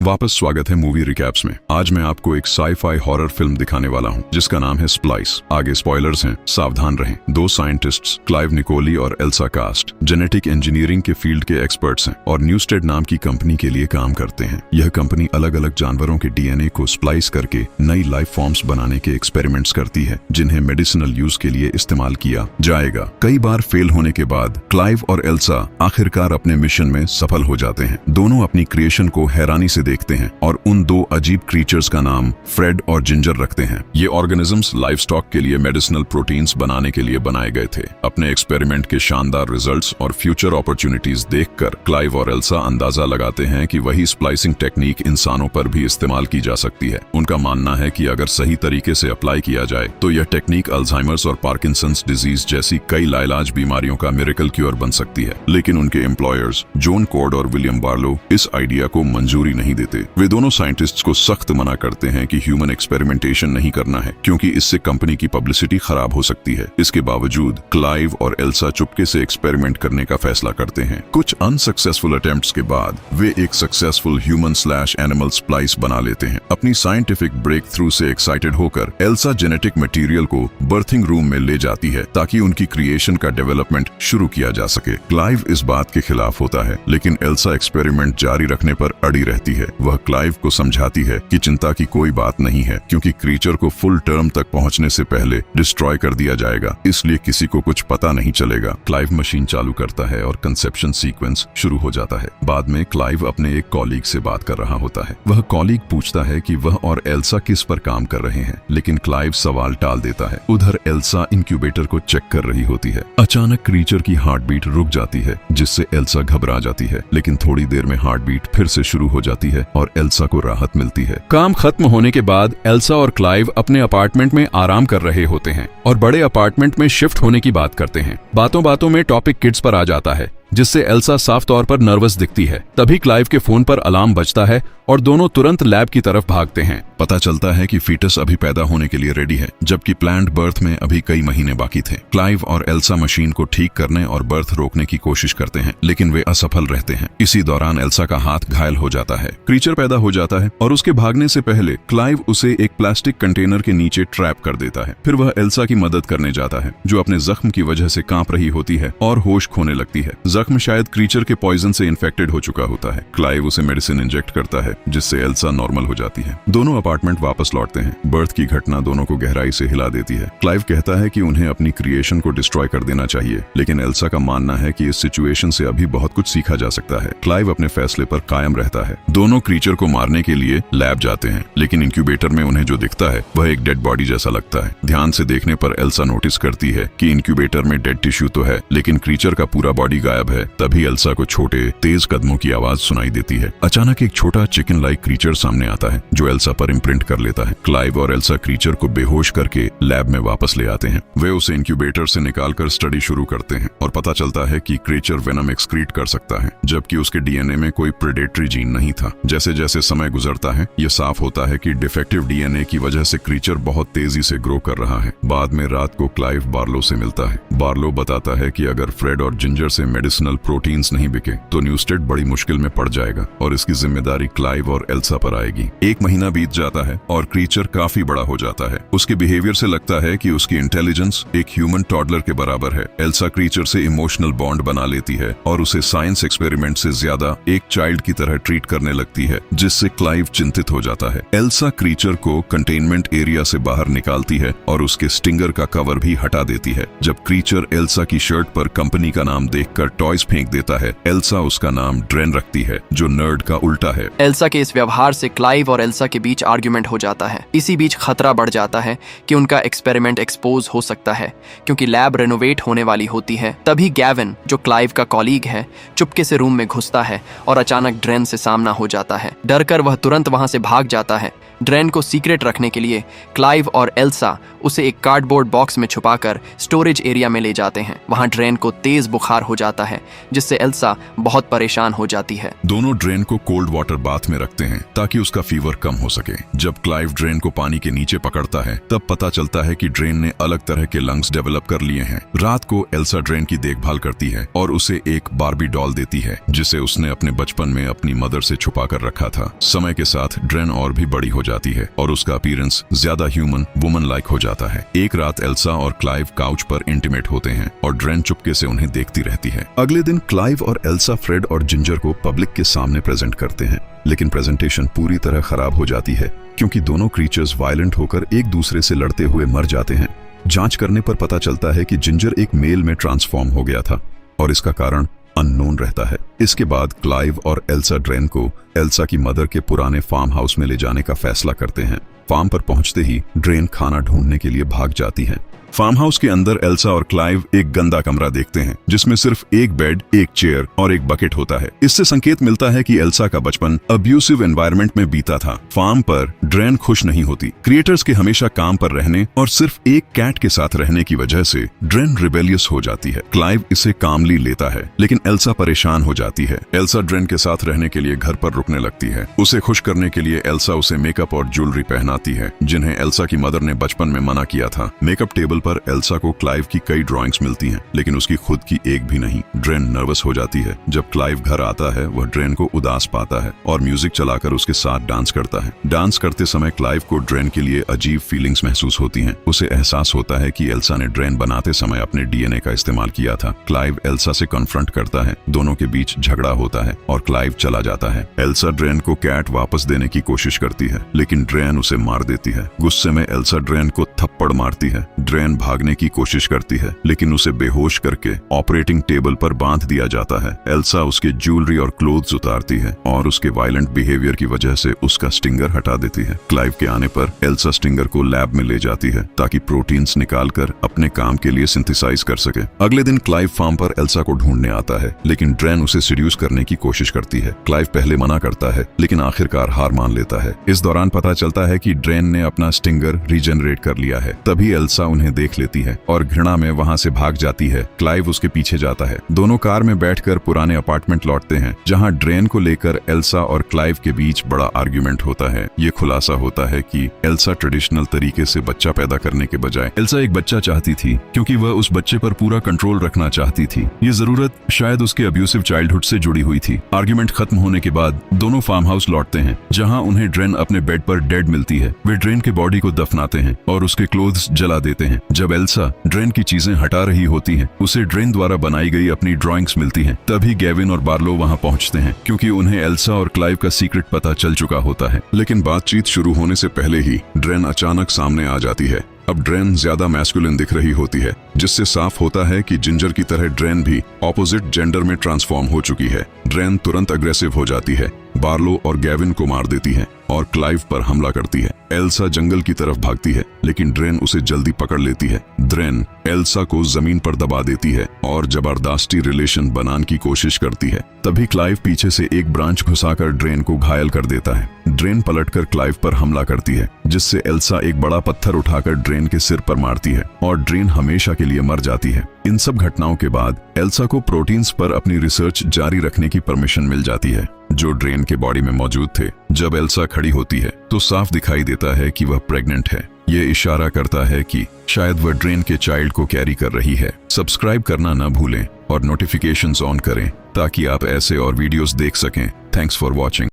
वापस स्वागत है मूवी रिकैप्स में। आज मैं आपको एक साई-फाई हॉरर फिल्म दिखाने वाला हूं जिसका नाम है स्प्लाइस। आगे स्पॉयलर्स हैं, सावधान रहें। दो साइंटिस्ट्स क्लाइव निकोली और एल्सा कास्ट जेनेटिक इंजीनियरिंग के फील्ड के एक्सपर्ट्स हैं और न्यूस्टेड नाम की कंपनी के लिए काम करते हैं। यह कंपनी अलग अलग जानवरों के डीएनए को स्प्लाइस करके नई लाइफ फॉर्म्स बनाने के एक्सपेरिमेंट्स करती है जिन्हें मेडिसिनल यूज के लिए इस्तेमाल किया जाएगा। कई बार फेल होने के बाद क्लाइव और एल्सा आखिरकार अपने मिशन में सफल हो जाते हैं। दोनों अपनी क्रिएशन को हैरानी से देखते हैं और उन दो अजीब क्रीचर्स का नाम फ्रेड और जिंजर रखते हैं। ये ऑर्गेनिजम्स लाइवस्टॉक के लिए मेडिसिनल प्रोटीन्स बनाने के लिए बनाए गए थे। अपने एक्सपेरिमेंट के शानदार रिजल्ट्स और फ्यूचर अपॉर्चुनिटीज देखकर क्लाइव और एल्सा अंदाजा लगाते हैं कि वही स्प्लाइसिंग टेक्निक इंसानों पर भी इस्तेमाल की जा सकती है। उनका मानना है कि अगर सही तरीके से अप्लाई किया जाए तो यह टेक्निक अल्जाइमर्स और पार्किंसंस डिजीज जैसी कई लाइलाज बीमारियों का मिरेकल क्योर बन सकती है। लेकिन उनके एम्प्लॉयर्स जॉन कोड और विलियम बार्लो इस आइडिया को मंजूरी नहीं देते। वे दोनों साइंटिस्ट्स को सख्त मना करते हैं कि ह्यूमन एक्सपेरिमेंटेशन नहीं करना है क्योंकि इससे कंपनी की पब्लिसिटी खराब हो सकती है। इसके बावजूद क्लाइव और एल्सा चुपके से एक्सपेरिमेंट करने का फैसला करते हैं। कुछ अनसक्सेसफुल अटेम्प्ट्स के बाद वे एक सक्सेसफुल ह्यूमन/एनिमल स्प्लाइस बना लेते हैं। अपनी साइंटिफिक ब्रेक थ्रू से एक्साइटेड होकर एल्सा जेनेटिक मटेरियल को बर्थिंग रूम में ले जाती है ताकि उनकी क्रिएशन का डेवलपमेंट शुरू किया जा सके। क्लाइव इस बात के खिलाफ होता है लेकिन एल्सा एक्सपेरिमेंट जारी रखने पर अड़ी रहती है। वह क्लाइव को समझाती है कि चिंता की कोई बात नहीं है क्योंकि क्रीचर को फुल टर्म तक पहुंचने से पहले डिस्ट्रॉय कर दिया जाएगा, इसलिए किसी को कुछ पता नहीं चलेगा। क्लाइव मशीन चालू करता है और कंसेप्शन सीक्वेंस शुरू हो जाता है। बाद में क्लाइव अपने एक कॉलीग से बात कर रहा होता है। वह कॉलीग पूछता है कि वह और एल्सा किस पर काम कर रहे हैं, लेकिन क्लाइव सवाल टाल देता है। उधर एल्सा इंक्यूबेटर को चेक कर रही होती है। अचानक क्रीचर की हार्ट बीट रुक जाती है जिससे एल्सा घबरा जाती है, लेकिन थोड़ी देर में हार्ट बीट फिर से शुरू हो जाती है और एल्सा को राहत मिलती है। काम खत्म होने के बाद एल्सा और क्लाइव अपने अपार्टमेंट में आराम कर रहे होते हैं और बड़े अपार्टमेंट में शिफ्ट होने की बात करते हैं। बातों बातों में टॉपिक किड्स पर आ जाता है जिससे एल्सा साफ तौर पर नर्वस दिखती है। तभी क्लाइव के फोन पर अलार्म बजता है और दोनों तुरंत लैब की तरफ भागते हैं। पता चलता है कि फीटस अभी पैदा होने के लिए रेडी है जबकि प्लान्ड बर्थ में अभी कई महीने बाकी थे। क्लाइव और एल्सा मशीन को ठीक करने और बर्थ रोकने की कोशिश करते हैं लेकिन वे असफल रहते हैं। इसी दौरान एल्सा का हाथ घायल हो जाता है। क्रीचर पैदा हो जाता है और उसके भागने से पहले क्लाइव उसे एक प्लास्टिक कंटेनर के नीचे ट्रैप कर देता है। फिर वह एल्सा की मदद करने जाता है जो अपने जख्म की वजह से कांप रही होती है और होश खोने लगती है। जख्म शायद क्रीचर के पॉइजन से इन्फेक्टेड हो चुका होता है। क्लाइव उसे मेडिसिन इंजेक्ट करता है जिससे एल्सा नॉर्मल हो जाती है। दोनों अपार्टमेंट वापस लौटते हैं। बर्थ की घटना दोनों को गहराई से हिला देती है। क्लाइव कहता है कि उन्हें अपनी क्रिएशन को डिस्ट्रॉय कर देना चाहिए, लेकिन एल्सा का मानना है कि इस सिचुएशन से अभी बहुत कुछ सीखा जा सकता है। क्लाइव अपने फैसले पर कायम रहता है। दोनों क्रीचर को मारने के लिए लैब जाते हैं लेकिन इंक्यूबेटर में उन्हें जो दिखता है वह एक डेड बॉडी जैसा लगता है। ध्यान से देखने पर एल्सा नोटिस करती है कि इंक्यूबेटर में डेड टिश्यू तो है लेकिन क्रीचर का पूरा बॉडी गायब है। तभी एल्सा को छोटे तेज कदमों की आवाज सुनाई देती है। अचानक एक छोटा चिकन लाइक क्रीचर सामने आता है जो एल्सा पर इम्प्रिंट कर लेता है। क्लाइव और एल्सा क्रीचर को बेहोश करके लैब में वापस ले आते हैं। वे उसे इंक्यूबेटर से निकालकर स्टडी शुरू करते हैं और पता चलता है कि क्रीचर वेनम एक्सक्रीट कर सकता है जबकि उसके डीएनए में कोई प्रेडेटरी जीन नहीं था। जैसे जैसे समय गुजरता है यह साफ होता है कि डिफेक्टिव डीएनए की वजह से क्रीचर बहुत तेजी से ग्रो कर रहा है। बाद में रात को क्लाइव बार्लो से मिलता है। बार्लो बताता है कि अगर फ्रेड और जिंजर से मेडिसिनल प्रोटीन्स नहीं बिके तो न्यूस्टेड बड़ी मुश्किल में पड़ जाएगा और इसकी जिम्मेदारी क्लाइव और एल्सा पर आएगी। एक महीना बीत जाता है और क्रीचर काफी बड़ा हो जाता है। उसके बिहेवियर से लगता है कि उसकी इंटेलिजेंस एक ह्यूमन टॉडलर के बराबर है। एल्सा क्रीचर से इमोशनल बॉन्ड बना लेती है और उसे साइंस एक्सपेरिमेंट से ज्यादा एक चाइल्ड की तरह ट्रीट करने लगती है जिससे क्लाइव चिंतित हो जाता है। एल्सा क्रीचर को कंटेनमेंट एरिया से बाहर निकालती है और उसके स्टिंगर का कवर भी हटा देती है। जब क्रीचर एल्सा की शर्ट पर कंपनी का नाम देखकर टॉयज फेंक देता है, एल्सा उसका नाम ड्रेन रखती है जो नर्ड का उल्टा है। एल्सा के इस व्यवहार से क्लाइव और एल्सा के बीच आर्ग्यूमेंट हो जाता है। इसी बीच खतरा बढ़ जाता है कि उनका एक्सपेरिमेंट एक्सपोज हो सकता है क्योंकि लैब रेनोवेट होने वाली होती है। तभी गैविन जो क्लाइव का कॉलीग है चुपके से रूम में घुसता है और अचानक ड्रेन से सामना हो जाता है। डरकर वह तुरंत वहां से भाग जाता है। ड्रेन को सीक्रेट रखने के लिए क्लाइव और एल्सा उसे एक कार्डबोर्ड बॉक्स में छुपाकर स्टोरेज एरिया में में ले जाते हैं। वहाँ ड्रेन को तेज बुखार हो जाता है, जिससे एल्सा बहुत परेशान हो जाती है। दोनों ड्रेन को कोल्ड वाटर बाथ में रखते हैं ताकि उसका फीवर कम हो सके। जब क्लाइव ड्रेन को पानी के नीचे पकड़ता है तब पता चलता है कि ड्रेन ने अलग तरह के लंग्स डेवलप कर लिए हैं। रात को एल्सा ड्रेन की देखभाल करती है और उसे एक बार्बी डॉल देती है जिसे उसने अपने बचपन में अपनी मदर से छुपा कर रखा था। समय के साथ ड्रेन और भी बड़ी हो जाती है और उसका अपीयरेंस ज्यादा ह्यूमन वुमन लाइक हो जाता है। एक रात एल्सा और क्लाइव काउच पर इंटीमेट होते हैं और ड्रेन चुपके से उन्हें देखती रहती है। अगले दिन क्लाइव और एल्सा फ्रेड और जिंजर को पब्लिक के सामने प्रेजेंट करते हैं, लेकिन प्रेजेंटेशन पूरी तरह खराब हो जाती है क्योंकि दोनों क्रीचर्स वायलेंट होकर एक दूसरे से लड़ते हुए मर जाते हैं। जांच करने पर पता चलता है कि जिंजर एक मेल में ट्रांसफॉर्म हो गया था और इसका कारण अननोन रहता है। इसके बाद क्लाइव और एल्सा ड्रेन को एल्सा की मदर के पुराने फार्म हाउस में ले जाने का फैसला करते हैं। फार्म पर पहुंचते ही ड्रेन खाना ढूंढने के लिए भाग जाती है। फार्म हाउस के अंदर एल्सा और क्लाइव एक गंदा कमरा देखते हैं जिसमें सिर्फ एक बेड, एक चेयर और एक बकेट होता है। इससे संकेत मिलता है कि एल्सा का बचपन अब्यूसिव एनवायरनमेंट में बीता था। फार्म पर ड्रेन खुश नहीं होती। क्रिएटर्स के हमेशा काम पर रहने और सिर्फ एक कैट के साथ रहने की वजह से ड्रेन रिबेलियस हो जाती है। क्लाइव इसे कामली लेता है, लेकिन एल्सा परेशान हो जाती है। एल्सा ड्रेन के साथ रहने के लिए घर पर रुकने लगती है। उसे खुश करने के लिए एल्सा उसे मेकअप और ज्वेलरी पहनाती है जिन्हें एल्सा की मदर ने बचपन में मना किया था। मेकअप टेबल पर एल्सा को क्लाइव की कई ड्राइंग्स मिलती हैं, लेकिन उसकी खुद की एक भी नहीं। ड्रेन नर्वस हो जाती है। जब क्लाइव घर आता है वह ड्रेन को उदास पाता है और म्यूजिक चलाकर उसके साथ डांस करता है। डांस करते समय क्लाइव को ड्रेन के लिए अजीब फीलिंग्स महसूस होती हैं। उसे एहसास होता है कि एल्सा ने ड्रेन बनाते समय अपने डीएनए का इस्तेमाल किया था। क्लाइव एल्सा से कन्फ्रंट करता है। दोनों के बीच झगड़ा होता है और क्लाइव चला जाता है। एल्सा ड्रेन को कैट वापस देने की कोशिश करती है, लेकिन ड्रेन उसे मार देती है। गुस्से में एल्सा ड्रेन को थप्पड़ मारती है। ड्रेन भागने की कोशिश करती है, लेकिन उसे बेहोश करके ऑपरेटिंग टेबल पर बांध दिया जाता है। एल्सा उसके ज्वेलरी और क्लोथ्स उतारती है और उसके वायलेंट बिहेवियर की वजह से उसका स्टिंगर हटा देती है। क्लाइव के आने पर एल्सा स्टिंगर को लैब में ले जाती है ताकि प्रोटीन्स निकालकर अपने काम के लिए सिंथेसाइज कर सके। अगले दिन क्लाइव फार्म पर एल्सा को ढूंढने आता है, लेकिन ड्रेन उसे सीड्यूस करने की कोशिश करती है। क्लाइव पहले मना करता है, लेकिन आखिरकार हार मान लेता है। इस दौरान पता चलता है कि ड्रेन ने अपना स्टिंगर रीजनरेट कर लिया है। तभी एल्सा उन्हें देख लेती है और घृणा में वहां से भाग जाती है। क्लाइव उसके पीछे जाता है। दोनों कार में बैठकर पुराने अपार्टमेंट लौटते हैं जहां ड्रेन को लेकर एल्सा और क्लाइव के बीच बड़ा आर्ग्यूमेंट होता है। ये खुलासा होता है कि एल्सा ट्रेडिशनल तरीके से बच्चा पैदा करने के बजाय एल्सा एक बच्चा चाहती थी क्योंकि वह उस बच्चे पर पूरा कंट्रोल रखना चाहती थी। ये जरूरत शायद उसके अब्यूसिव चाइल्डहुड से जुड़ी हुई थी। आर्ग्यूमेंट खत्म होने के बाद दोनों फार्म हाउस लौटते हैं जहाँ उन्हें ड्रेन अपने बेड पर डेड मिलती है। वे ड्रेन के बॉडी को दफनाते हैं और उसके क्लोथ्स जला देते हैं। जब एल्सा ड्रेन की चीजें हटा रही होती हैं, उसे ड्रेन द्वारा बनाई गई अपनी ड्राइंग्स मिलती हैं। तभी गैविन और बार्लो वहां पहुंचते हैं क्योंकि उन्हें एल्सा और क्लाइव का सीक्रेट पता चल चुका होता है। लेकिन बातचीत शुरू होने से पहले ही ड्रेन अचानक सामने आ जाती है। अब ड्रेन ज्यादा मैस्कुलिन दिख रही होती है, जिससे साफ होता है कि जिंजर की तरह ड्रेन भी ऑपोजिट जेंडर में ट्रांसफॉर्म हो चुकी है। ड्रेन तुरंत अग्रेसिव हो जाती है, बार्लो और गैविन को मार देती है और क्लाइव पर हमला करती है। एल्सा जंगल की तरफ भागती है, लेकिन ड्रेन उसे जल्दी पकड़ लेती है। ड्रेन एल्सा को जमीन पर दबा देती है और जबरदस्ती रिलेशन बनाने की कोशिश करती है। तभी क्लाइव पीछे से एक ब्रांच घुसाकर ड्रेन को घायल कर देता है। ड्रेन पलटकर क्लाइव पर हमला करती है, जिससे एल्सा एक बड़ा पत्थर उठाकर ड्रेन के सिर पर मारती है और ड्रेन हमेशा के लिए मर जाती है। इन सब घटनाओं के बाद एल्सा को प्रोटीन्स पर अपनी रिसर्च जारी रखने की परमिशन मिल जाती है, जो ड्रेन के बॉडी में मौजूद थे। जब एल्सा खड़ी होती है तो साफ दिखाई देता है कि वह प्रेग्नेंट है। ये इशारा करता है कि शायद वह ड्रेन के चाइल्ड को कैरी कर रही है। सब्सक्राइब करना न भूलें और नोटिफिकेशंस ऑन करें ताकि आप ऐसे और वीडियोस देख सकें। Thanks for watching.